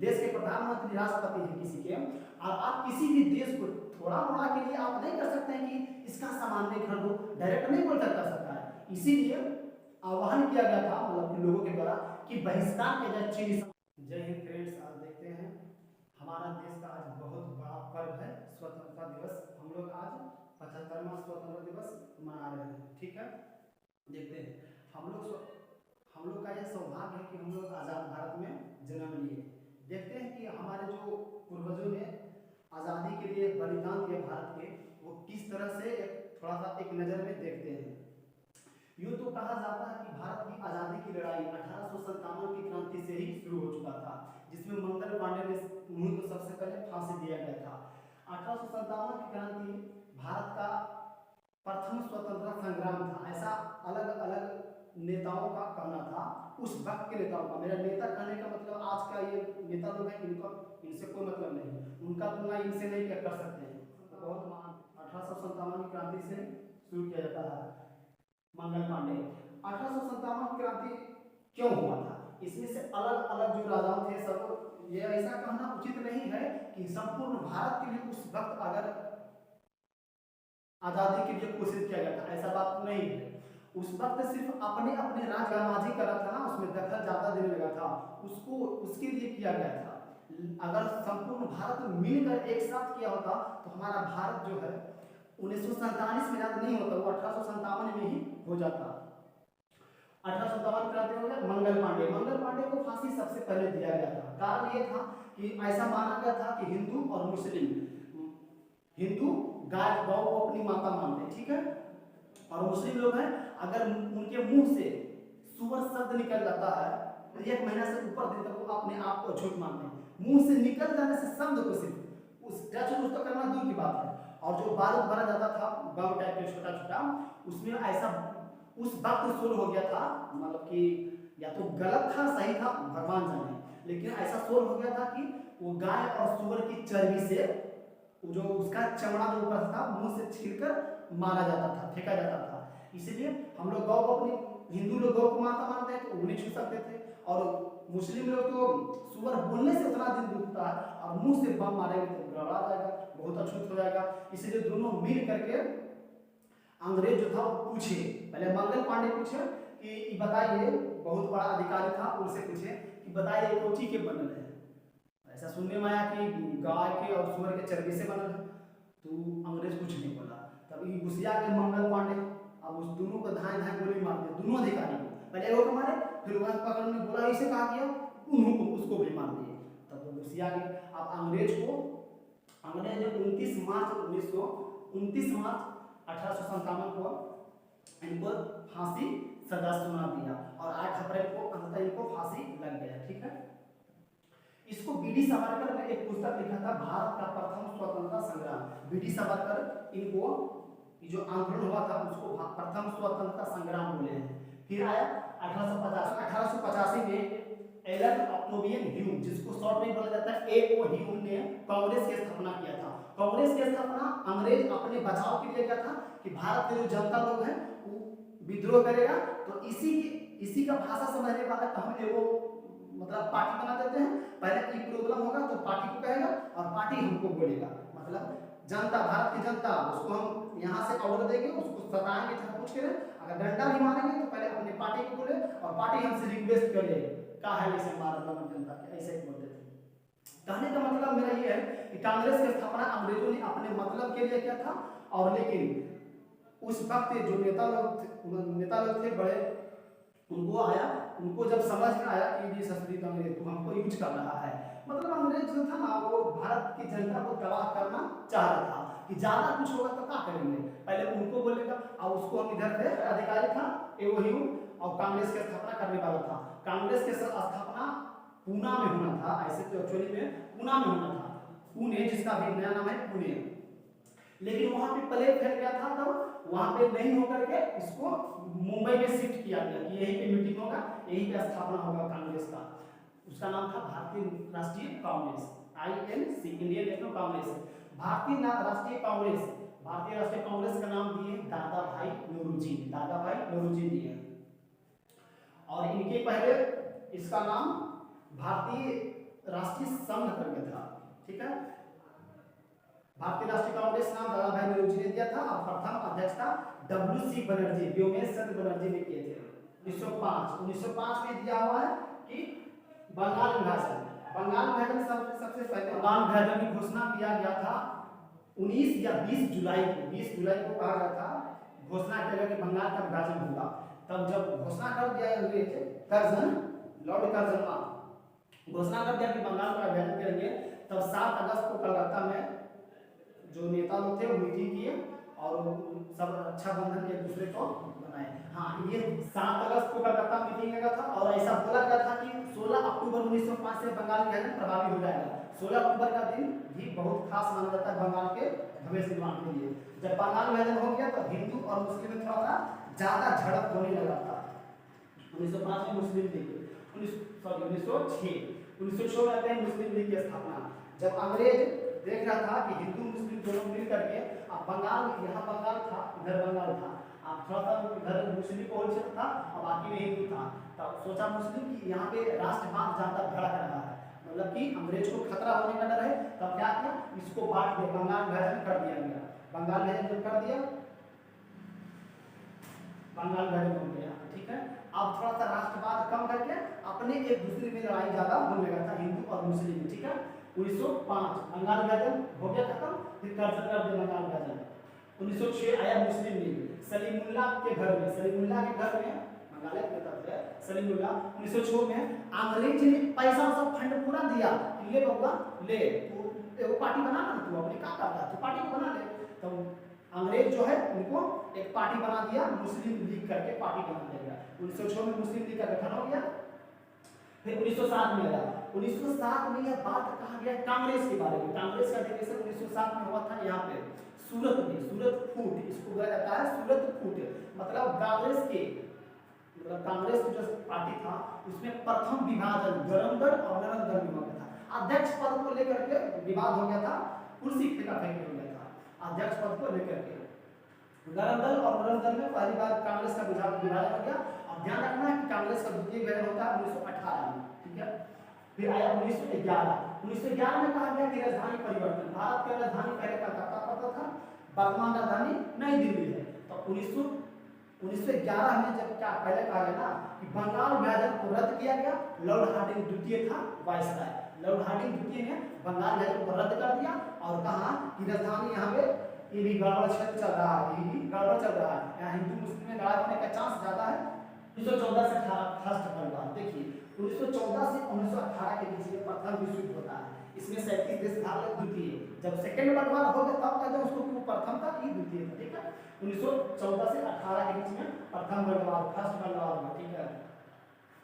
देश के प्रधानमंत्री राष्ट्रपति हैं किसी के, और आप किसी भी देश को थोड़ा मोड़ा के लिए आप नहीं कर सकते हैं कि इसका सामान नहीं खरीदो, डायरेक्ट नहीं बोल सकता सरकार है। इसीलिए आह्वान किया गया था मतलब कि लोगों के द्वारा कि बहिष्कार किया जाए चीनी। जय हिंद फ्रेंड्स, आज देखते हैं हमारा देश का आज बहुत बड़ा पर्व है स्वतंत्रता दिवस। हम लोग आज 75वां स्वतंत्रता दिवस मना रहे हैं, ठीक है। देखते हैं हम लोग का यह सौभाग्य है कि हम लोग आज़ाद भारत में जन्म लिए। देखते हैं कि हमारे जो पूर्वजों ने आज़ादी के लिए बलिदान दिया भारत के, वो किस तरह से थोड़ा सा एक नज़र में देखते हैं। यूँ तो कहा जाता है कि भारत की आज़ादी की लड़ाई 1857 की क्रांति से ही शुरू हो चुका था, जिसमें मंगल पांडे ने उन्हीं को सबसे पहले फांसी दिया गया था। 1857 की क्रांति भारत का प्रथम स्वतंत्रता संग्राम था, ऐसा अलग अलग नेताओं का कहना था। उस वक्त के नेताओं का, मेरा नेता कहने का मतलब आज का ये नेता लोग हैं इनसे कोई मतलब नहीं, उनका तुलना इनसे नहीं कर सकते हैं। तो बहुत महान 1857 की क्रांति से शुरू किया जाता है। मंगल पांडे 1857 की क्रांति क्यों हुआ था, इसमें से अलग अलग जो राजाओं थे सब, ये ऐसा कहना उचित नहीं है कि संपूर्ण भारत के लिए उस वक्त अगर आज़ादी के लिए कोशिश किया गया था, ऐसा बात नहीं है। उस वक्त सिर्फ अपने अपने राजगामाजी करा था ना, उसमें दखल ज़्यादा देने लगा था, उसको उसके लिए किया गया था। अगर संपूर्ण भारत मिलकर एक साथ किया होता तो हमारा भारत जो है 1947 में याद नहीं होता, वो 1857 में ही हो जाता। 1857 क्रांति हो गया। मंगल पांडे को फांसी सबसे पहले दिया गया था। कारण ये था कि ऐसा माना गया था कि हिंदू और मुस्लिम, हिंदू गाय गौ को अपनी माता मानते हैं, ठीक है, और मुस्लिम लोग हैं अगर उनके मुंह से सुअर शब्द निकल जाता है तो 1 महीना से ऊपर दिन तक वो अपने आप को अछूत मानते हैं। मुंह से निकल जाने से शब्द को सिर्फ उस टच तो करना दूर की बात है। और जो बारूद भरा जाता था बम टाइप के छोटा छोटा, उसमें ऐसा उस वक्त शोर हो गया था, मतलब कि या तो गलत था सही था भगवान जाने, लेकिन ऐसा शोर हो गया था कि वो गाय और सुअर की चर्बी से जो उसका चमड़ा जो ऊपर था मुंह से छीलकर मारा जाता था, फेंका जाता था। इसलिए हम लोग गौ को अपनी, हिंदू लोग गौ को माता मानते हैं तो वो नहीं छू सकते थे, और मुस्लिम लोग तो सुअर बोलने से उतना दिन दुखता है और मुंह से बम मारेंगे तो गड़बड़ा जाएगा, बहुत अछूत हो जाएगा। इसलिए दोनों मिल करके अंग्रेज जो था वो पूछे, पहले मंगल पांडे पूछे कि बताइए, बहुत बड़ा अधिकारी था, उनसे पूछे कि बताइए कोची के बनल है। ऐसा सुनने में आया कि गाय के और सुअर के चर्बी से बनल है, तो अंग्रेज कुछ नहीं बोला। तब ये गुस्सिया के मंगल पांडे अब उस दोनों को धाए धाए गोली मार दिया, दोनों अधिकारी को, पहले एगो को मारे, फिर वहां पकड़ने बोला इसे कहा किया, उन्हों को उसको भी मार दिए। तब वो गुस्सिया गए। अब अंग्रेज ने 29 मार्च 1857 को इनको फांसी सजा सुना दिया और 8 अप्रैल को अंततः इनको फांसी लग गया, ठीक है। इसको बीडी सावरकर ने एक पुस्तक लिखा था, भारत का प्रथम स्वतंत्रता संग्राम। बीडी सावरकर इनको जो आंदोलन हुआ था उसको प्रथम स्वतंत्रता संग्राम बोले हैं। फिर आया 1885 में एलन ऑक्टेवियन ह्यूम, जिसको शॉर्ट में बोला जाता है A.O. ह्यूम, ने कांग्रेस की स्थापना किया था। कांग्रेस की स्थापना अंग्रेज अपने बचाव के लिए किया था कि भारत के जो जनता लोग हैं वो विद्रोह करेगा, तो इसी का भाषा समझने वाला हम एगो मतलब पार्टी बना देते हैं, पहले की प्रॉब्लम होगा तो पार्टी को कहेगा और पार्टी हमको बोलेगा, मतलब जनता, भारत की जनता, उसको हम यहाँ से ऑर्डर देंगे, उसको सताएंगे, पूछ के अगर डंडा भी मारेंगे तो पहले अपनी पार्टी को बोले और पार्टी हमसे रिक्वेस्ट करे का है इसे मारा जनता के, ऐसे ही बोलते थे। कहने का मतलब मेरा ये है कि कांग्रेस की स्थापना अंग्रेजों ने अपने मतलब के लिए किया था, और लेकिन उस वक्त जो नेता लोग थे बड़े, उनको जब समझ में आया कि ये संस्कृत अंग्रेज तो हमको यूज कर रहा है, मतलब अंग्रेज जो था ना वो भारत की जनता को तबाह करना चाह रहा था कि ज्यादा कुछ होगा तो क्या करेंगे, पहले उनको बोलेगा और उसको हम इधर से अधिकारी था एवं ह्यूम और कांग्रेस की स्थापना करने वाला था। कांग्रेस की स्थापना पूना में होना था, ऐसे तो एक्चुअली में पूना में होना था, पुणे जिसका भी नया नाम है पुणे, लेकिन वहां पे प्लेग फैल गया था, तब वहां पे नहीं होकर के इसको मुंबई में शिफ्ट किया गया कि यहीं पे मीटिंग होगा, यहीं पे स्थापना होगा कांग्रेस का। उसका नाम था भारतीय राष्ट्रीय Congress, INC, Indian national Congress. भारतीय राष्ट्रीय कांग्रेस का नाम दिए दादा भाई नौरोजी दिए, और इनके पहले इसका नाम भारतीय राष्ट्रीय संघ करके था, ठीक है। भारतीय राष्ट्रीय कांग्रेस नाम दादा भाई नौरोजी ने दिया था और प्रथम अध्यक्ष था WC बनर्जी, व्योमेश चंद्र बनर्जी ने किए थे 1905 में दिया हुआ है कि बंगाल विभाजन, सबसे पहले बंगाल विभाजन की घोषणा किया गया था 19 या 20 जुलाई को कहा गया था, घोषणा किया गया कि बंगाल का विभाजन होगा। तब जब घोषणा कर दिया लॉर्ड कर्जन घोषणा कर दिया कि बंगाल का विभाजन करेंगे, तब 7 अगस्त को कलकत्ता में जो नेता लोग थे वो मीटिंग किए और सब रक्षा बंधन एक दूसरे को बनाए। हाँ, ये 7 अगस्त को कलकत्ता मीटिंग लगा था और ऐसा बोला गया था कि 16 अक्टूबर 1905 से बंगाल विभाजन प्रभावी हो जाएगा। 16 अक्टूबर का दिन भी बहुत खास माना जाता है बंगाल के भविष्य निर्माण के लिए। जब बंगाल विभाजन हो गया तो हिंदू और मुस्लिम में थोड़ा सा ज्यादा झड़प होने लगा था। 1905 में मुस्लिम लीग 1906 में मुस्लिम लीग की स्थापना। जब अंग्रेज देख रहा था कि हिंदू मुस्लिम दोनों मिल करके अब बंगाल, यहाँ बंगाल था, इधर बंगाल था, अब थोड़ा सा इधर मुस्लिम को था और बाकी में हिंदू था, तब सोचा मुस्लिम कि यहाँ पे राष्ट्रवाद ज्यादा भड़क रहा है, मतलब कि अंग्रेज को खतरा होने का डर है। तब क्या किया, इसको बांट दिया, बंगाल विभाजन कर दिया गया। बंगाल विभाजन जब कर दिया, बंगाल विभाजन हो गया, ठीक है। अब थोड़ा सा राष्ट्रवाद कम करके अपने एक दूसरे में लड़ाई ज्यादा होने लगा था हिंदू और मुस्लिम में, ठीक है। 1905 बंगाल विभाजन हो गया खत्म, फिर कर्जन कर दिया बंगाल विभाजन। 1906 आया मुस्लिम लीग, सलीमुल्लाह के घर में बंगाल के नेता थे सलीमुल्लाह। 1906 में अंग्रेज ने पैसा सब फंड पूरा दिया कि ले बबुआ ले, तू एगो पार्टी बना ना, तू अपने क्या करता है, तू पार्टी बना ले। तो अंग्रेज जो है उनको एक पार्टी बना दिया, मुस्लिम लीग करके पार्टी बना दिया। 1906 में मुस्लिम लीग का गठन हो गया। फिर 1907 में आया, 1907 में यह बात कहा गया कांग्रेस के बारे में। कांग्रेस का अधिवेशन 1907 में हुआ था यहाँ पे सूरत में, सूरत फूट, इसको कहा जाता है सूरत फूट, मतलब कांग्रेस की जो पार्टी था उसमें प्रथम विभाजन गरम दल और नरम दल में हो गया था। अध्यक्ष पद को लेकर के विवाद हो गया था, कुर्सी फेंका-फेंकी हो गया था अध्यक्ष पद को लेकर के। गरम दल और नरम दल में पहली बार कांग्रेस का विभाजन हो गया। अब ध्यान रखना है कि कांग्रेस का द्वितीय विभाजन होता है 1918 में, ठीक है। फिर आया 1911 में कहा गया कि राजधानी परिवर्तन, भारत की राजधानी पहले कलकत्ता पड़ता था, वर्तमान राजधानी नई दिल्ली है। तो 1911 में जब क्या पहले कहा गया ना कि बंगाल विभाजन को रद्द किया गया, लॉर्ड हार्डिंग द्वितीय था वायसराय, लॉर्ड हार्डिंग द्वितीय ने बंगाल विभाजन को रद्द कर दिया और कहा कि राजधानी यहाँ पे ये भी गड़बड़ क्षेत्र चल रहा है, ये भी गड़बड़ चल रहा है, यहाँ हिंदू मुस्लिम में लड़ाई होने का चांस ज्यादा है। 1914 से 18 फर्स्ट वर्ल्ड वॉर, देखिए 1914 से 1918 के बीच में प्रथम विश्व युद्ध होता है, इसमें 37 देश भाग ले, द्वितीय। जब सेकंड वर्ल्ड वॉर हो गया तब कहते हैं उसको कि वो प्रथम था, ये द्वितीय था, ठीक है। 1914 से 18 के बीच में प्रथम world war, first world war हुआ, ठीक है।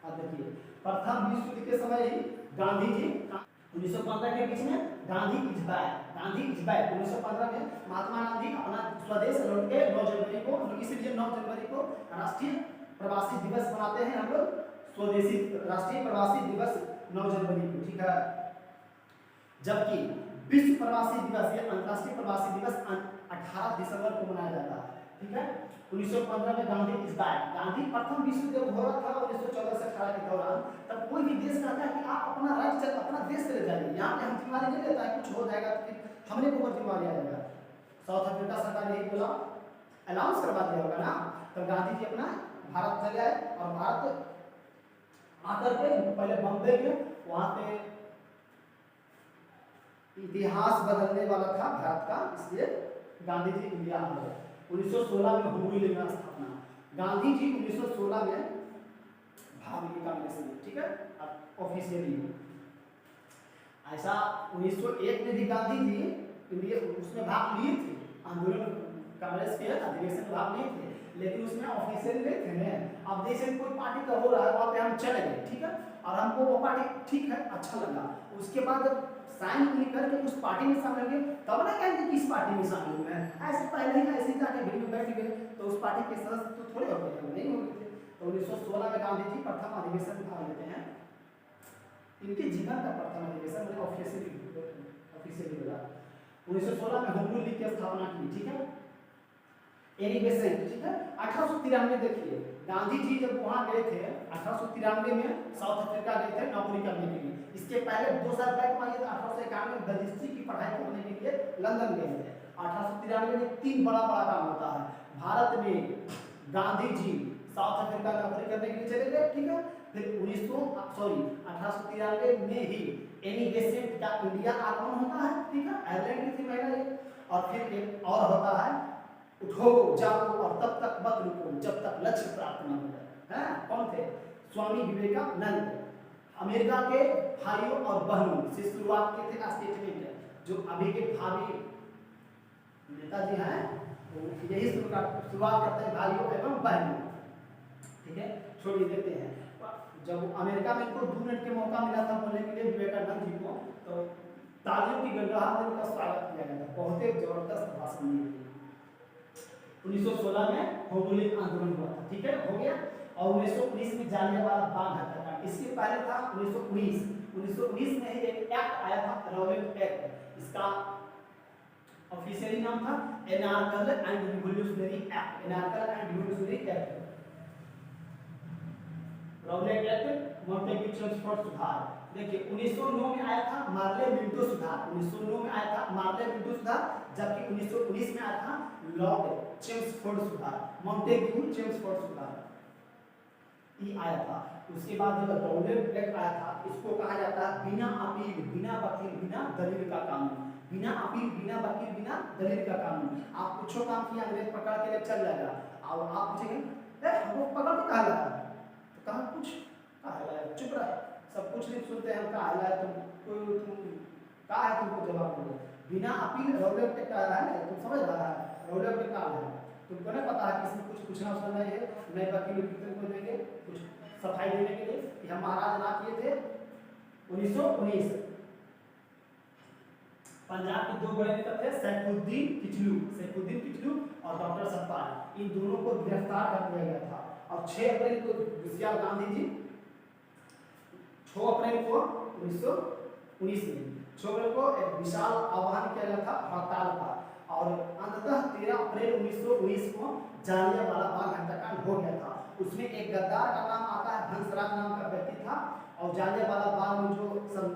अब देखिए प्रथम विश्व युद्ध के समय ही गांधी जी 1915 के बीच में गांधी इजबाय 1915 में महात्मा गांधी अपना स्वदेश लौट के 9 जनवरी को, इसलिए 9 जनवरी को राष्ट्रीय प्रवासी दिवस बनाते हैं हम लोग, स्वदेशी राष्ट्रीय प्रवासी दिवस 9 जनवरी को, ठीक है। जबकि विश्व प्रवासी दिवस या अंतर्राष्ट्रीय प्रवासी दिवस 18 दिसंबर को मनाया जाता है, ठीक है। 1915 में गांधी प्रथम विश्व युद्ध जब हो रहा था 1914 से 18 के दौरान, तब कोई भी देश कहता है कि आप अपना राज्य अपना देश चले जाइए, यहाँ पे हम जिम्मेदारी नहीं लेता है, कुछ हो जाएगा तो फिर हमने को जिम्मेदारी आ जाएगा। साउथ अफ्रीका सरकार यही बोला, अनाउंस करवा दिया होगा ना, तब गांधी जी अपना भारत चले आए और भारत आकर के पहले बम्बई में वहां पे इतिहास बदलने वाला था भारत का, इसलिए गांधी जी इंडिया आ गए। 1916 में हुई लीग की स्थापना, गांधी जी 1916 में भाग लिए कांग्रेस में, ठीक है, ऑफिशियली। ऐसा 1901 में भी गांधी जी इंडिया उसमें भाग लिए थे, आंदोलन कांग्रेस के अधिवेशन में भाग लिए थे, लेकिन उसमें ऑफिशियली नहीं थे ना। अब जैसे कोई पार्टी का हो रहा है वहाँ पे हम चले गए, ठीक है, और हमको वो पार्टी ठीक है अच्छा लगा, उसके बाद जब साइन नहीं करके उस पार्टी में शामिल हो गए तब ना कहेंगे किस पार्टी में शामिल हुए हैं, ऐसे पहले ही ऐसे जाके भीड़ में बैठ गए तो उस पार्टी के सदस्य तो थोड़े हो गए, नहीं हो गए थे। तो 1916 में गांधी जी प्रथम अधिवेशन में भाग लेते हैं, इनके जीवन का प्रथम अधिवेशन ऑफिशियली बोला। 1916 में होम रूल लीग की स्थापना की, ठीक है, एनिवेशन, ठीक है। 1893 देखिए गांधी जी जब वहां गए थे 1893 में साउथ अफ्रीका गए थे नौकरी करने के लिए, इसके पहले 2 साल बैक मानिए तो 1891 में रजिस्ट्री की पढ़ाई करने के लिए लंदन गए थे। 1893 में 3 बड़ा बड़ा काम होता है। भारत में गांधी जी साउथ अफ्रीका में नौकरी करने के लिए चले गए, ठीक है। फिर 1893 में ही एनी बेसेंट का इंडिया आगमन होता है, ठीक है, आयरलैंड की थी महिला ये। और फिर एक और होता है उठो जाओ और तब तक मत रुको जब तक लक्ष्य प्राप्त न हो जाए, हैं कौन थे? स्वामी विवेकानंद। अमेरिका के भाइयों और बहनों से शुरुआत के थे स्टेटमेंट, जो अभी के भावी नेताजी हैं तो यही शुरुआत करते हैं भाइयों एवं बहनों, ठीक है। छोड़िए देखते हैं, जब अमेरिका में इनको 2 मिनट के मौका मिला था बोलने के लिए विवेकानंद जी को, तो तालियों की गड़गड़ाहट से उनका स्वागत किया गया था, बहुत ही जबरदस्त भाषण दिए। 1916 में भौगोलिक आंदोलन हुआ था, ठीक है, हो गया। और 1919 में जालियांवाला बाग हत्याकांड, इसके पहले था 1919 में ही एक एक्ट आया था, रॉलेट एक्ट। इसका ऑफिशियली नाम था anarchical and revolutionary act, anarchical and revolutionary act. Rowlatt act Montagu Chelmsford सुधार। देखिए 1909 में आया था मार्ले मिंटो सुधार, 1909 में आया था मार्ले मिंटो सुधार, जबकि 1919 में आया था लॉर्ड चेम्सफोर्ड सुधार, मॉन्टेग्यू चेम्सफोर्ड सुधार ये आया था। उसके बाद जब रॉलेट एक्ट आया था, इसको कहा जाता है बिना अपील, बिना वकील, बिना दलील का कानून। बिना अपील, बिना वकील, बिना दलील का कानून। आप पूछो काम किया, अंग्रेज पकड़ के ले चल जाएगा, और आप पूछेंगे हमको पकड़ के कहा लाया, तो कहा कुछ कहा लाया, चुप रहे, सब कुछ नहीं सुनते हैं, कहा लाया तुम, कोई तुम कहा है तुमको जवाब दो। बिना अपील रॉलेट एक्ट आया है, तुम समझ रहा है, रॉलेट एक्ट आया है, तुमको नहीं पता है किसी कुछ पूछना उसका नहीं है, नए वकील को देंगे कुछ सफाई देने के लिए कि हम महाराज ना किए थे। 1919 पंजाब के 2 बड़े नेता थे, सैफुद्दीन किचलू और डॉक्टर सतपाल, इन दोनों को गिरफ्तार कर लिया गया था। और 6 अप्रैल को घुसियाल गांधी जी 6 अप्रैल को 1919 में 6 अप्रैल को एक विशाल आह्वान किया गया था हड़ताल का, और अंततः 13 अप्रैल 1919 को जालियांवाला बाग हत्याकांड हो गया था। उसमें एक गद्दार का नाम आता है, हंसराज नाम का व्यक्ति था, और जालियांवाला बाग में जो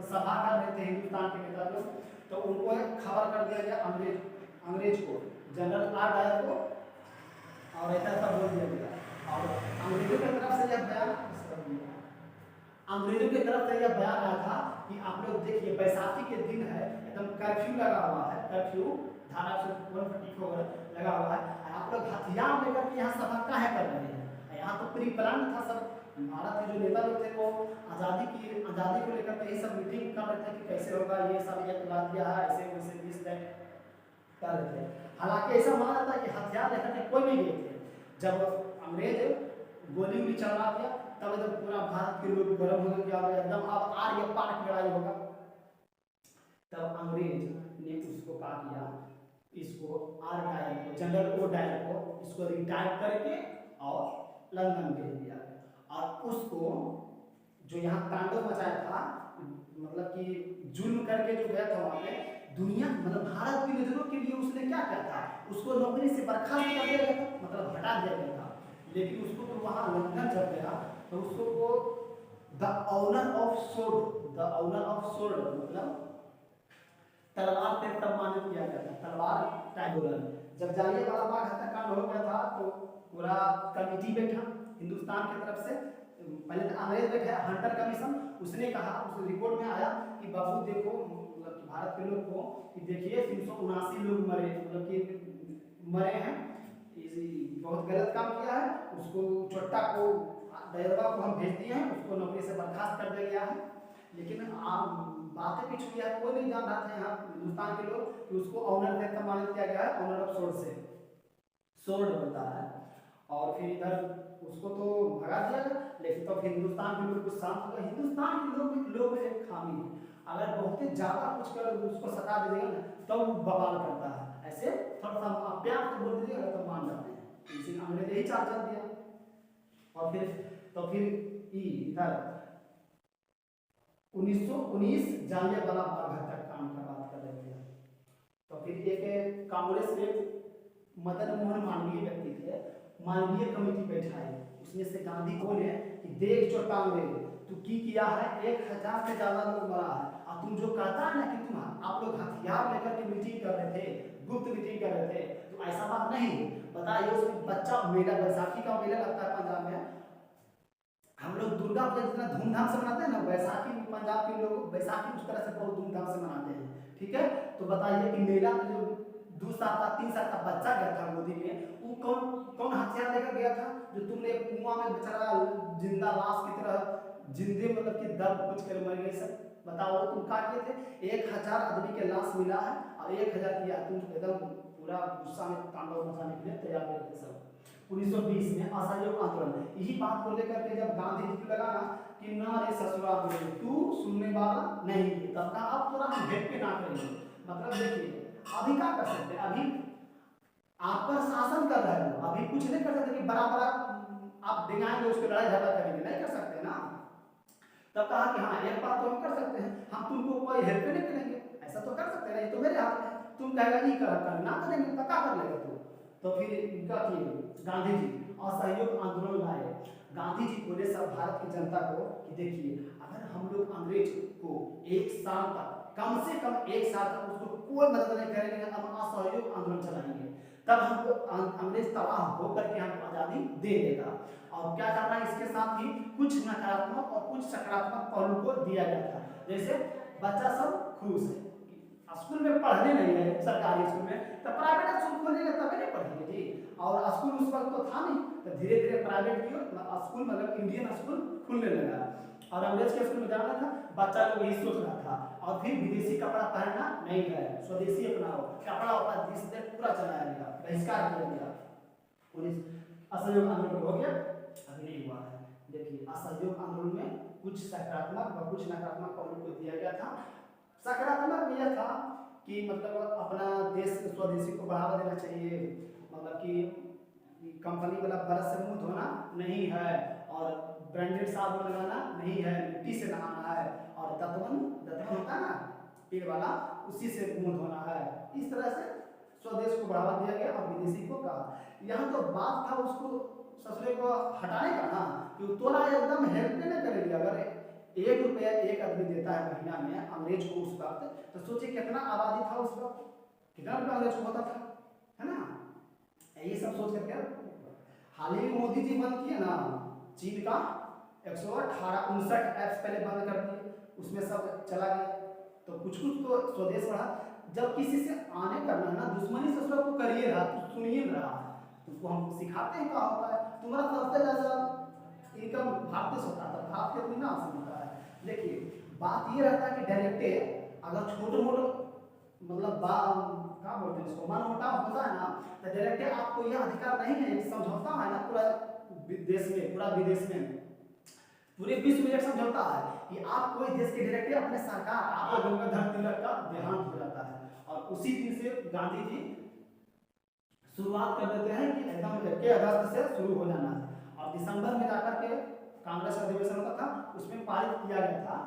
सभा कर रहे थे हिंदुस्तान के नेता लोग, तो उनको खबर कर दिया गया अंग्रेज को, जनरल आर डायर को, और ऐसा बोल दिया गया। और अंग्रेजों की तरफ से यह बयान आया था कि आप लोग देखिए बैसाखी के दिन है, एकदम कर्फ्यू लगा हुआ है, कर्फ्यू धारा 144 लगा हुआ है, आप लोग हथियार लेकर के यहाँ सभा काहे कर रहे हैं? यहाँ तो प्री प्लान था सब, भारत के जो नेता लोग थे वो आज़ादी को लेकर के यही सब मीटिंग कर रहे थे कि कैसे होगा, ये सब ये ला दिया है, ऐसे वैसे दिस दैट कर रहे थे। हालांकि ऐसा माना जाता है कि हथियार लेकर के कोई नहीं गए थे। जब अंग्रेज गोली भी चला दिया, तब जब पूरा भारत के लोग गर्म हो गया, एकदम अब आर्य पार की लड़ाई होगा, तब अंग्रेज ने उसको कहा किया, इसको आर डायर को, जनरल ओ डायर को, इसको रिटायर करके और लंदन भेज दिया। और उसको जो यहाँ तांडव मचाया था, मतलब कि जुल्म करके जो गया था वहाँ पे, दुनिया मतलब भारत की नजरों के लिए उसने क्या किया था, उसको नौकरी से बर्खास्त कर दिया गया था, मतलब हटा दिया गया था। लेकिन उसको तो वहाँ लंदन जब गया तो उसको वो द ऑनर ऑफ सोर्ड मतलब तलवार से सम्मानित किया गया था, तलवार टाइगर। जब जालियांवाला बाग हत्याकांड हो गया था तो पूरा कमिटी बैठा हिंदुस्तान की तरफ से, पहले तो अंग्रेज बैठे हंटर कमीशन, उसने कहा, उस रिपोर्ट में आया कि बाबू देखो, मतलब भारत के लोग को कि देखिए 379 लोग मरे, मतलब कि मरे हैं, बहुत गलत काम किया है, उसको चोट्टा को दैरवा को हम भेज दिए हैं, उसको नौकरी से बर्खास्त कर दिया गया है। लेकिन बातें कुछ किया, कोई नहीं जान रहा था यहाँ हिंदुस्तान के लोग कि उसको ऑनर से सम्मानित किया गया है, ऑनर ऑफ सोर्ड से, सोर्ड बनता है। और फिर इधर उसको तो भगा दिया गया, लेकिन तो फिर हिंदुस्तान के लोग कुछ शांत हो गए। हिंदुस्तान के लोग में एक खामी है, अगर बहुत ही ज्यादा कुछ कर उसको सता दीजिएगा ना तो वो बवाल करता है, ऐसे थोड़ा सा प्यार से बोल दीजिएगा तो मान जाते हैं, इसी अंग्रेज यही चाल चल दिया। और फिर इधर 1919 जालियांवाला बाग हत्याकांड का बात कर रहे थे, तो फिर एक कांग्रेस में मदन मोहन मालवीय व्यक्ति थे, मालवीय कमेटी बैठाई, उसमें से गांधी को ने कि देख चोटांगे तो की किया है, 1000 से ज्यादा लोग मरा है। और तुम जो कहता है ना कि तुम आप लोग हथियार लेकर के मीटिंग कर रहे थे, गुप्त मीटिंग कर रहे थे, तो ऐसा बात नहीं है। बताइए उसमें बच्चा मेला, बैसाखी का मेला लगता है पंजाब में, हम लोग दुर्गा पूजा जितना धूमधाम से मनाते हैं ना, बैसाखी पंजाब के लोग बैसाखी उस तरह से बहुत धूमधाम से मनाते हैं। ठीक है, तो बताइए कि मेला में जो 2 साल का 3 साल का बच्चा गया था गोदी में, वो कौन कौन हथियार लेकर गया था, जो तुमने कुआं में बेचारा जिंदा लाश की तरह जिंदे मतलब कि दब कुछ कर मर गए सब, बताओ तुम क्या किए थे। 1000 आदमी के लाश मिला है और 1000 किया, तुम एकदम पूरा गुस्सा में तांडव मचाने के लिए तैयार रहते सब। 1920 में असहयोग आंदोलन, यही बात को लेकर के जब गांधी जी को लगा ना कि ना रे ससुरा तू सुनने वाला नहीं, तब कहा अब थोड़ा हम भेद पे ना करेंगे। मतलब देखिए अभी क्या कर सकते हैं, अभी आप पर शासन कर रहे हो, अभी कुछ नहीं कर सकते कि बड़ा बड़ा आप डिंगाएंगे उसको लड़ाई झगड़ा करेंगे, नहीं कर सकते ना। तब कहा कि हाँ एक बात तो हम कर सकते हैं, हम तुमको कोई हेल्प नहीं करेंगे, ऐसा तो कर सकते हैं, ये तो मेरे हाथ में, तुम कहेगा नहीं करना करेंगे तो क्या कर लेगा तू। तो फिर इनका किए गांधी जी असहयोग आंदोलन लाए। गांधी जी बोले सब भारत की जनता को कि देखिए अगर हम लोग अंग्रेज को 1 साल तक, कम से कम 1 साल तक उसको कोई मदद नहीं करेंगे, हम असहयोग आंदोलन चलाएंगे, तब हमको अंग्रेज तबाह होकर के हमको आज़ादी दे देगा। और क्या करना है, इसके साथ ही कुछ नकारात्मक और कुछ सकारात्मक पहलू को दिया गया था। जैसे बच्चा सब खुश है, स्कूल में पढ़ने नहीं है सरकारी स्कूल में, तो प्राइवेट स्कूल खोलेंगे तभी नहीं पढ़ेंगे जी। और स्कूल उस वक्त तो था नहीं, तो धीरे धीरे प्राइवेट की स्कूल मतलब इंडियन स्कूल खुलने लगा। और अंग्रेज के स्कूल में जाना था, बच्चा लोग यही सोच रहा था। और फिर विदेशी कपड़ा पहनना नहीं है, स्वदेशी अपनाओ, कपड़ा अपना देश से पूरा चलाया गया, बहिष्कार किया गया। पुलिस असहयोग आंदोलन हो गया, अभी नहीं हुआ है। देखिए असहयोग आंदोलन में कुछ सकारात्मक व कुछ नकारात्मक पहलू को दिया गया था। सकारात्मक यह था कि मतलब अपना देश स्वदेशी को बढ़ावा देना चाहिए, मतलब कि कंपनी वाला ब्रश से मुंह धोना नहीं है, और ब्रांडेड साबुन लगाना नहीं है, मिट्टी से नहाना है, और दतवन होता है ना पेड़ वाला, उसी से मुंह धोना है। इस तरह से स्वदेश को बढ़ावा दिया गया और विदेशी को कहा। यहाँ तो बात था उसको ससुरे को हटाने का ना, कि तोरा एकदम हेल्प नहीं करेगी। अगर 1 रुपया एक आदमी देता है महीना में अंग्रेज को उस वक्त, तो सोचिए कितना आबादी था उस वक्त, कितना रुपया अंग्रेज को होता था, है ना। ये सब सोच करके हाल ही में मोदी जी बंद किए ना चीन का 159 ऐप्स पहले बंद कर दिए, उसमें सब चला गया। तो कुछ तो स्वदेश बढ़ा। जब किसी से आने करना ना, दुश्मनी से को करिए रहा, तो सुनिए रहा, तुमको हम सिखाते हैं क्या होता है। तुम्हारा सबसे ज्यादा इनकम भारत से होता है, भारत के ना होता है। देखिए बात ये रहता है कि डायरेक्ट अगर छोटे मोटे मतलब क्या बोलते हैं इसको, मनमुटाव होता है ना, तो डायरेक्ट आपको यह अधिकार नहीं है, समझौता है ना पूरा देश में, पूरा विदेश में, पूरे विश्व में एक समझौता है कि आप कोई देश के डायरेक्ट अपने सरकार आपको गंगाधर तिलक का देहांत हो जाता है। और उसी दिन से गांधी जी शुरुआत कर देते हैं कि एकदम 1 अगस्त से शुरू हो जाना है। और दिसंबर में जाकर के कांग्रेस का अधिवेशन होता था, उसमें पारित किया गया था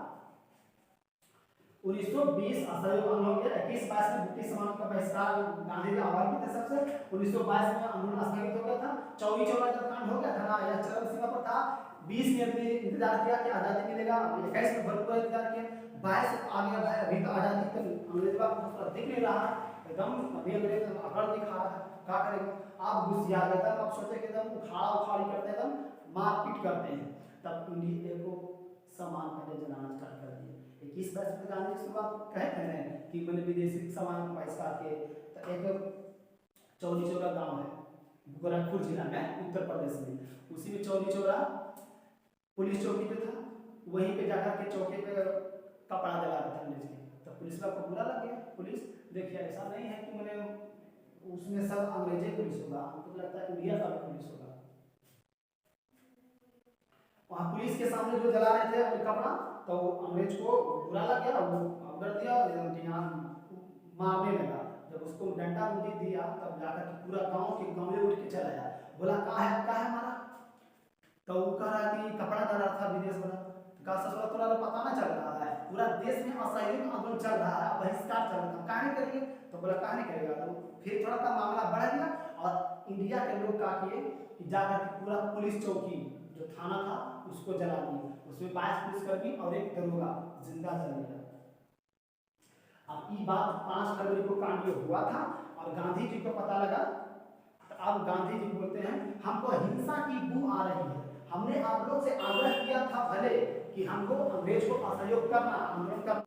1920 असहयोग आंदोलन के 21-22 में ब्रिटिश साम्राज्य का बहिष्कार गांधी जी आह्वान किए थे सबसे। 1922 में आंदोलन स्थगित हो गया था। चौरी चौरा जब कांड हो गया था ना, यह चरम सीमा पर था। 20 में भी इंतजार किया कि आजादी मिलेगा, 21 में भरपूर इंतजार किया, 22 आ गया भाई, अभी तो आजादी तक अंग्रेज का कुछ दिख नहीं रहा, एकदम अभी अंग्रेज अकड़ दिखा रहा है, क्या करेंगे। आप घुसिया गए तब आप सोचे कि एकदम उखाड़ा उखाड़ी करते हैं, एकदम मारपीट करते हैं। तब इंडिया को सामान पहले जलाना स्टार्ट कर दिया। 21-22 में गांधी की शुरुआत कहते हैं कि मैंने विदेशी सामान का बहिष्कार किए। तो एक चौरी चौरा गाँव है गोरखपुर जिला में उत्तर प्रदेश में, उसी में चौरी चौरा पुलिस चौकी पे था, वहीं पे जाकर के चौकी पे कपड़ा जला रहा था अंग्रेज के। तो पुलिस को बुरा लग गया। पुलिस देखिए ऐसा नहीं है कि मैंने उसमें सब अंग्रेजी पुलिस होगा, हमको लगता है इंडिया का भी पुलिस होगा। वहाँ पुलिस के सामने जो जला रहे थे कपड़ा, तो अंग्रेज को बुरा लग गया, वो कर दिया मारने लगा। जब उसको डंडा मुझे दिया तब जाकर के पूरा गांव के गमले उठ के चला आया, बोला कहाँ है मारा। तो वो कह रहा कि कपड़ा डाला था विदेश वाला। का ससुरा तोरा पता ना चल रहा है, पूरा देश में असहयोग आंदोलन चल रहा है, बहिष्कार चल रहा है, कहां करेंगे। तो बोला कहां करेगा। तो फिर थोड़ा सा मामला बढ़ गया और इंडिया के लोग क्या किए कि जाकर के पूरा पुलिस चौकी जो थाना था उसको जला दिए, उसमें 22 पुलिसकर्मी और एक दरोगा जिंदा जल गया। अब ये बात 5 फरवरी को कांड हुआ था और गांधी जी को पता लगा, तो अब गांधी जी बोलते हैं हमको हिंसा की बू आ रही है, हमने आप लोग से आग्रह किया था भले कि हमको अंग्रेज को असहयोग करना, आंदोलन करना।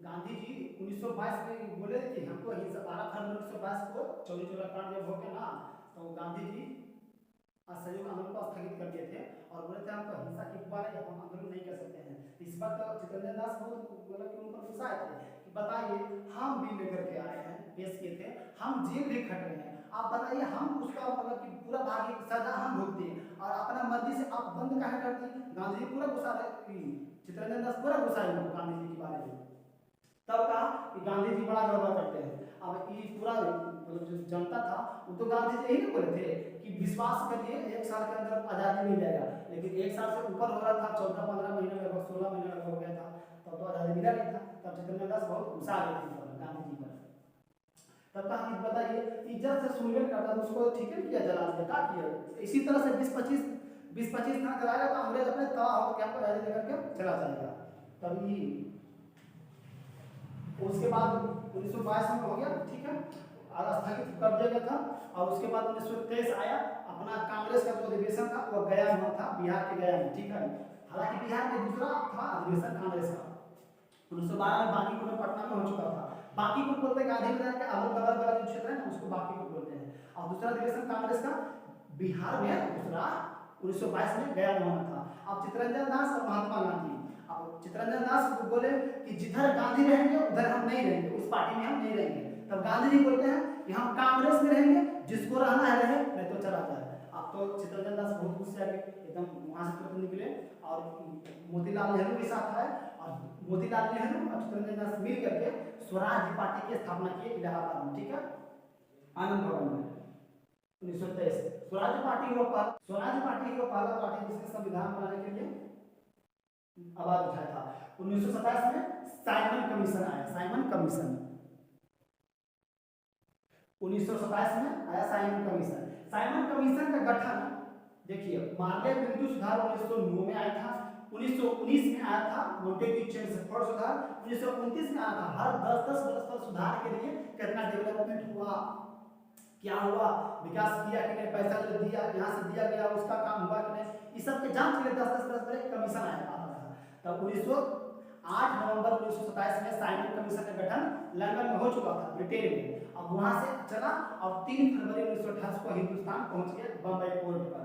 गांधी जी 1922 में बोले कि हमको हिंसा, 12 फरवरी 1922 को चौरी चौरा कांड जब हो गया ना, तो गांधी जी असहयोग आंदोलन को स्थगित कर दिए थे और बोले थे हमको हिंसा की बू आ रही है, हम आंदोलन नहीं कर सकते हैं। इस वक्त चितरंजन दास बहुत मतलब कि उन पर गुस्सा आए थे कि बताइए हम बिल लेकर के आए हैं, पेश किए थे, हम जेल भी खट रहे हैं, आप बताइए हम उसका मतलब कि पूरा भागी सजा हम भुगते हैं और अपना मर्जी से आप बंद काहे करते हैं। गांधी जी पूरा गुस्सा रहे, चितरंजन दास पूरा गुस्सा है गांधी जी के बारे में। तब कहा कि गांधी जी बड़ा गड़बड़ करते हैं। अब ये पूरा मतलब जो जनता था वो तो गांधी जी यही बोले थे कि विश्वास करिए 1 साल के अंदर आज़ादी मिल जाएगा, लेकिन 1 साल से ऊपर हो रहा था, 14-15 महीने लगभग 16 महीने लगभग हो गया था, तब तो आज़ादी मिला नहीं था। तब चितरंजन दास बहुत गुस्सा आ गए थे गांधी जी पर। तब कहा कि बताइए इज्जत से सुनवेल करता तो उसको ठीक है किया, जला दिया, क्या किया। इसी तरह से 20-25 थाना कराएगा तो अंग्रेज अपने तवा होकर के आपको आज़ादी लेकर के चला जाएगा। तभी उसके बाद 1922 में हो गया, ठीक है, स्थगित कर दिया गया था। और उसके बाद 1923 आया, अपना कांग्रेस का जो अधिवेशन था वो गया हुआ था, बिहार के गया में, ठीक है। हालांकि बिहार में दूसरा था अधिवेशन कांग्रेस का, 1912 में बांकीपुर में पटना में हो चुका था। बांकीपुर बोलते हैं गांधी मैदान के अगल बगल वाला जो क्षेत्र है ना उसको बांकीपुर बोलते हैं। और दूसरा अधिवेशन कांग्रेस का बिहार में दूसरा 1922 में गया में होना था। अब चितरंजन दास और महात्मा गांधी, अब चितरंजन दास को बोले कि जिधर गांधी रहेंगे उधर हम नहीं रहेंगे, उस पार्टी में हम नहीं रहेंगे। तब गांधी जी बोलते हैं कि हम कांग्रेस में रहेंगे, जिसको रहना है रहे, नहीं तो चला जाए। अब तो चितरंजन दास बहुत गुस्से आ गए, एकदम वहां से तुरंत निकले और मोतीलाल नेहरू के साथ है और मोतीलाल नेहरू और चितरंजन दास मिल करके स्वराज पार्टी की स्थापना की इलाहाबाद में, ठीक है, आनंद भवन में 1923। स्वराज पार्टी को पहला पार्टी जिसने संविधान बनाने के लिए आवाज उठाया था। 1927 में साइमन कमीशन आया, साइमन कमीशन 1927 में आया साइमन कमीशन। साइमन कमीशन का गठन देखिए, मार्ले बिंदु सुधार 1909 में आया था, 1919 में आया था मोंटेग्यू चेम्सफोर्ड सुधार, 1929 में आया था। हर 10-10 वर्ष पर सुधार के लिए कितना डेवलपमेंट हुआ, क्या हुआ, विकास किया कि नहीं, पैसा जो दिया यहाँ से दिया गया उसका काम हुआ कि नहीं, इस सब के जांच के लिए 10-10 वर्ष पर एक कमीशन आया था। तब 8 नवंबर 1927 में साइमन कमीशन का गठन लंदन में हो चुका था, ब्रिटेन में। अब वहां से चला और 3 फरवरी 1928 को हिंदुस्तान पहुंच गया बम्बई पोर्ट पर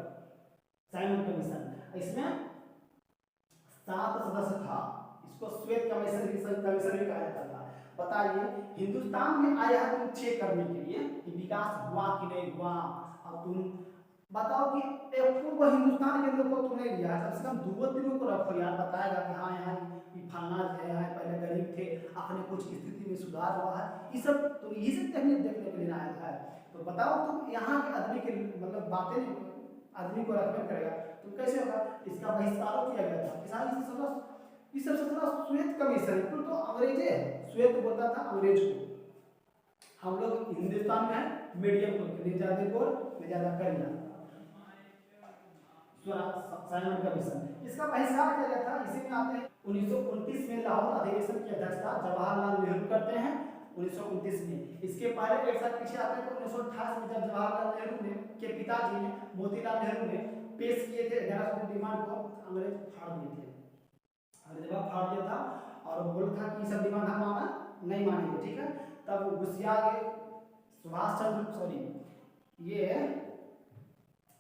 साइमन कमीशन। इसमें 7 सदस्य था, इसको श्वेत कमीशन भी कहा जाता था। बताइए हिंदुस्तान में आया है तुम चेक करने के लिए कि विकास हुआ कि नहीं हुआ। अब तुम बताओ कि एक पूर्व हिंदुस्तान के लोग को तुमने लिया है, कम से कम 2-3 को रखो यार, बताएगा कि हाँ यहाँ फलना है, यहाँ पहले गरीब थे, अपने कुछ स्थिति में सुधार हुआ है, ये सब तो यही सब देखने के लिए आया है। तो बताओ तुम यहाँ के आदमी के मतलब बातें आदमी को रेकमेंड करेगा, तो कैसे होगा। इसका बहिष्कार किया गया था, किसान इस सब से श्वेत कमीशन तो अंग्रेजे है, श्वेत बोलता था अंग्रेज को। हम लोग हिंदुस्तान में है मीडियम को, ज्यादा गोर ज्यादा करिया साइमन कमीशन। इसका बहिष्कार किया गया था। इसी में आते हैं 1929 में लाहौर अधिवेशन की अध्यक्षता जवाहरलाल नेहरू करते हैं 1929 में। इसके पहले एक साल पीछे आते हैं तो 1928 में जब जवाहरलाल नेहरू ने के पिताजी ने मोतीलाल नेहरू ने पेश किए थे 1100 डिमांड को, अंग्रेज फाड़ दिए थे। अंग्रेज फाड़ दिया था और बोला था कि सब डिमांड हम माना नहीं मानेंगे, ठीक है। तब गुस्सिया गए सुभाष चंद्र ये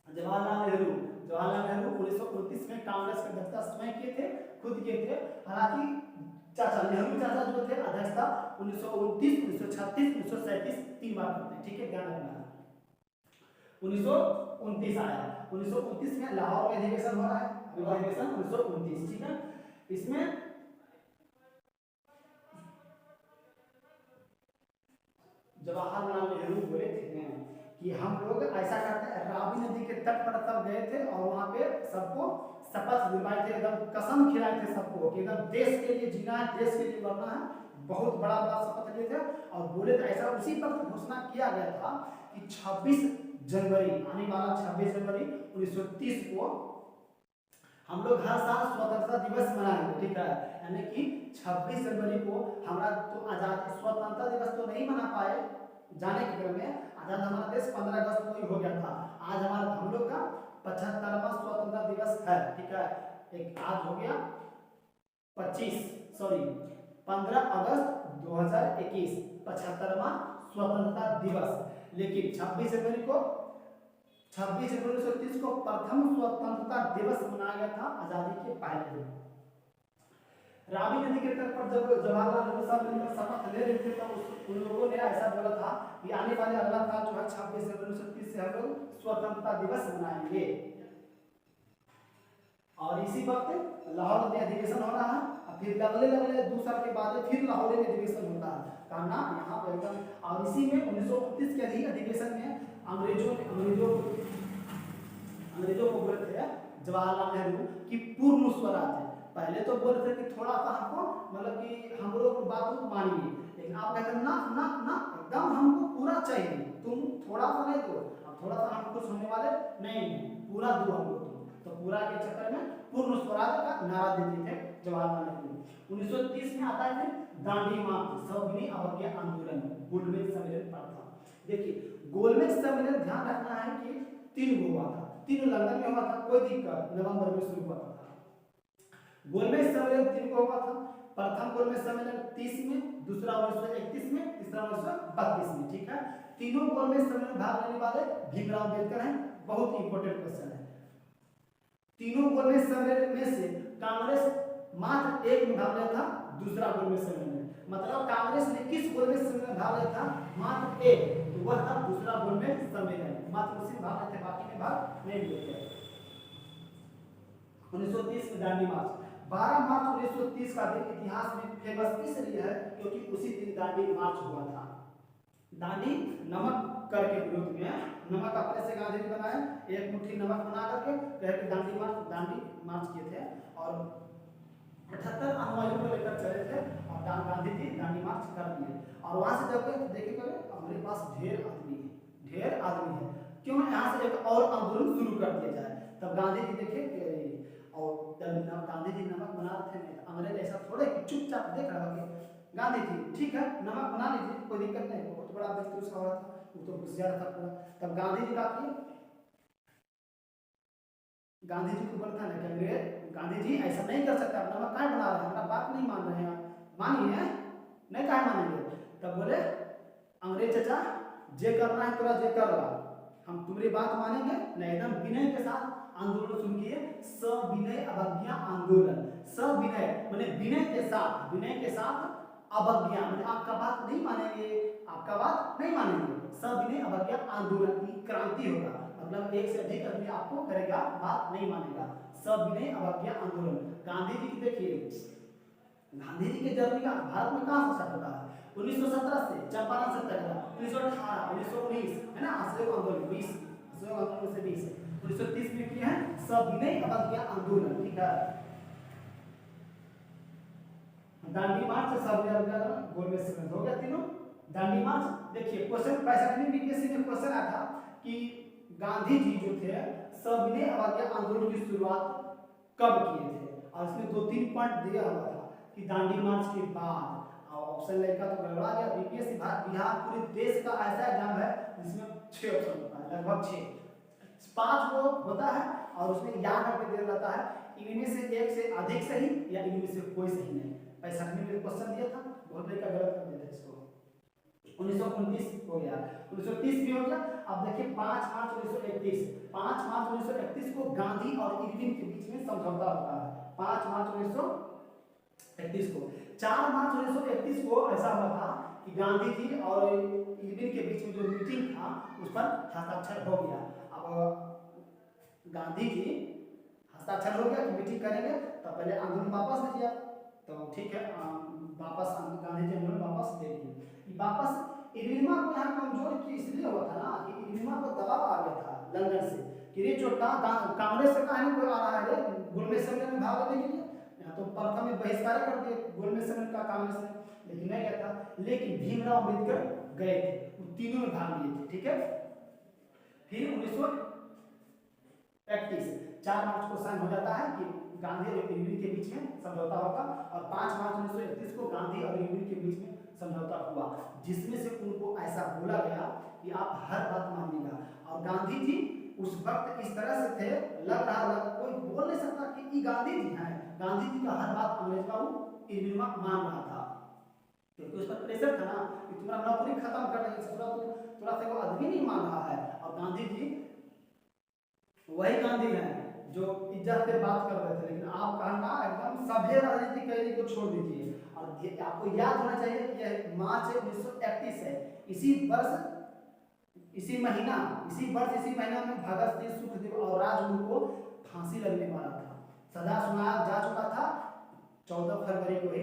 जवाहरलाल नेहरू 1929 में कांग्रेस के अध्यक्षता स्वयं किए थे, खुद किए थे। हालांकि नेहरू चाचा जो थे अध्यक्षता 1929, 1936, 1937 3 बार करते हैं, ठीक है, ध्यान रखना। 1929 आया, 1929 में लाहौर में अधिवेशन हो रहा है, अधिवेशन 1929, ठीक है। इसमें जवाहरलाल नेहरू बोले थे कि हम लोग ऐसा करते हैं, रावी नदी के तट पर तब गए थे और वहां पे सबको शपथ दिलवाए थे, एकदम कसम खिलाए थे सबको कि एकदम देश के लिए जीना है, देश के लिए मरना है, बहुत बड़ा बड़ा शपथ लिए थे। और बोले थे ऐसा उसी वक्त घोषणा किया गया था कि 26 जनवरी आने वाला 26 जनवरी 1930 को हम लोग हर साल स्वतंत्रता दिवस मनाएंगे, ठीक है, यानी कि 26 जनवरी को हमारा तो आजाद स्वतंत्रता दिवस तो नहीं मना पाए जाने के क्रम में, आजाद हमारा देश 15 अगस्त को ही हो गया था। आज हमारा हम लोग का 75वां स्वतंत्रता दिवस है, ठीक है। एक आज हो गया 15 अगस्त 2021 75वां स्वतंत्रता दिवस। लेकिन 26 जनवरी 1930 को प्रथम स्वतंत्रता दिवस मनाया गया था, आजादी के पहले दिन। रावी नदी के तट पर जब जवाहरलाल नेहरू साहब मिलकर शपथ ले रहे थे तब उन लोगों ने ऐसा बोला था कि आने वाले अगला साल जो है 26 जनवरी 1930 से हम लोग स्वतंत्रता दिवस मनाएंगे। और इसी वक्त लाहौर में अधिवेशन हो रहा है, फिर अगले 2 साल के बाद फिर लाहौर में अधिवेशन होता है, कहना यहाँ पे एकदम। और इसी में 1929 के अधिवेशन में अंग्रेजों को बोले थे जवाहरलाल नेहरू कि पूर्ण स्वराज है। पहले तो बोल रहे थे कि थोड़ा सा हमको मतलब कि हम लोग बात को मानिए, लेकिन आप कहते हैं ना ना ना एकदम हमको पूरा चाहिए, तुम थोड़ा सा नहीं दो, अब थोड़ा सा हम कुछ होने वाले नहीं है, पूरा दो हमको तुम। तो पूरा के चक्कर में पूर्ण स्वराज का नारा देते थे जवाहरलाल नेहरू। 1930 में आता है दांडी मार्च, सविनय अवज्ञा आंदोलन, गोलमेज सम्मेलन प्रथा। देखिए गोलमेज सम्मेलन ध्यान रखना है कि 3 हुआ था, 3 लंदन में हुआ था, कोई दिक्कत नवंबर में शुरू हुआ था। गोलमेज सम्मेलन 3 को हुआ था, प्रथम गोलमेज सम्मेलन 30 में, दूसरा 1931 में, तीसरा 1932 में, ठीक है। तीनों गोलमेज सम्मेलन भाग लेने वाले भीमराव अम्बेडकर हैं, बहुत इंपॉर्टेंट क्वेश्चन है। तीनों गोलमेज सम्मेलन में से कांग्रेस मात्र एक में भाग लिया था, दूसरा गोलमेज सम्मेलन में, मतलब कांग्रेस ने किस गोलमेज सम्मेलन में भाग लिया था, मात्र एक, तो वह था दूसरा गोलमेज सम्मेलन, मात्र उसी में भाग लेते, बाकी में भाग नहीं लिए। 1930 में दांडी मार्च, 12 मार्च 1930 का दिन इतिहास में फेमस इसलिए है क्योंकि उसी दिन दांडी मार्च हुआ था। दांडी नमक कर के विरोध में, नमक अपने से गांधी जी बनाए, एक मुट्ठी नमक बना करके कह के दांडी मार्च किए थे और 78 अनुयायियों को लेकर चले थे और गांधी जी दांडी मार्च कर दिए। और वहां से जब गए देखिए हमारे पास ढेर आदमी है, क्यों यहाँ से एक और आंदोलन शुरू कर दिया जाए। तब गांधी जी देखे और जब गांधी जी नमक बना रहे थे, अंग्रेज ऐसा थोड़े चुपचाप देख रहा था। गांधी जी ठीक है नमक बना लीजिए, कोई दिक्कत नहीं, बहुत बड़ा व्यक्ति उसका हो रहा था, वो तो होशियार था पूरा। तब गांधी जी का गांधी जी को बोलता है कि गांधी जी ऐसा नहीं कर सकता, नमक क्या बना रहे हैं, हमारा बात नहीं मान रहे हैं, मानिए नहीं क्या मानेंगे। तब बोले अंग्रेज चाचा जे करना है तोरा जे कर रहा, हम तुम्हारी बात मानेंगे नहीं, एकदम विनय के साथ आंदोलन शुरू किए, सविनय अवज्ञा आंदोलन। सविनय माने विनय के साथ अवज्ञा माने आपका बात नहीं मानेंगे, सविनय अवज्ञा आंदोलन की क्रांति होगा, मतलब एक से अधिक आदमी आपको करेगा, बात नहीं मानेगा, सविनय अवज्ञा आंदोलन। गांधी जी की देखिए, गांधी जी के जर्नी का भारत में कहां से स्टार्ट होता है, 1917 से चंपारण सत्याग्रह, 1918 1919 है ना, असहयोग आंदोलन 20 असहयोग आंदोलन से 20 1930 में किया है सविनय अवज्ञा आंदोलन, ठीक है। दांडी मार्च, सविनय अवज्ञा आंदोलन, गोलमेज सम्मेलन हो गया तीनों। दांडी मार्च देखिए क्वेश्चन 65 में बीपीएससी में क्वेश्चन आया था कि गांधी जी जो थे सविनय अवज्ञा आंदोलन की शुरुआत कब किए थे, और इसमें 2-3 पॉइंट दिया हुआ था कि दांडी मार्च के बाद। ऑप्शन लेकर तो गड़बड़ा गया, बीपीएससी बिहार पूरे देश का ऐसा एग्जाम है जिसमें 6 ऑप्शन होता है, लगभग 5 वो होता है और उसमें याद करके दिया जाता है, इनमें से एक से अधिक सही या इनमें से कोई सही नहीं। 65 में क्वेश्चन दिया था, बहुत लड़का गलत कर दिया था इसको। 1929 हो गया, 1930 भी हो गया। अब देखिए 5 मार्च 1931 को गांधी और इरविन के बीच में समझौता होता है, 5 मार्च 1931 को। 4 मार्च 1931 को ऐसा हुआ था कि गांधी जी और इरविन के बीच में जो मीटिंग था उस पर हस्ताक्षर हो गया। अब गांधी जी हस्ताक्षर हो गया कि मीटिंग करेंगे, तब पहले आंदोलन वापस ले लिया, तो ठीक है वापस गांधी जी आंदोलन वापस ले लिए। वापस इरविन को यहाँ कमजोर की इसलिए हुआ था ना कि इरविन को दबाव आ गया था लंदन से कि रे जो कांग्रेस से कहानी कोई आ रहा है रे गोलमेज सम्मेलन में भाग लेने के लिए, तो प्रथम में बहिष्कार कर दिए गोलमेज सम्मेलन का कांग्रेस ने, लेकिन नहीं गया था। लेकिन भीमराव अम्बेडकर गए थे, वो तीनों में भाग लिए थे, ठीक है। फिर 1931 4 मार्च को साइन हो जाता है कि गांधी और इरविन के बीच में समझौता होगा, और 5 मार्च 1931 को गांधी और इरविन के बीच में समझौता हुआ, जिसमें से उनको ऐसा बोला गया कि आप हर बात मानिएगा। और गांधी जी उस वक्त इस तरह से थे, लग रहा कोई बोल नहीं सकता कि ये गांधी जी हैं। गांधी जी का हर बात अंग्रेज का वो इरविन मान रहा था, क्योंकि उस पर प्रेशर था ना कि तुम्हारा नौकरी खत्म कर देंगे, थोड़ा सा वो आदमी नहीं मान रहा है। और गांधी जी वही गांधी हैं जो इज्जत पे बात कर रहे थे, लेकिन आप कहना एकदम सभ्य राजनीतिक कैदी को छोड़ दीजिए। और ये आपको याद होना चाहिए कि यह मार्च 1931 है, इसी वर्ष इसी महीना में भगत सिंह, सुखदेव और राजगुरु को फांसी लगने वाला था। सजा सुनाया जा चुका था 14 फरवरी को ही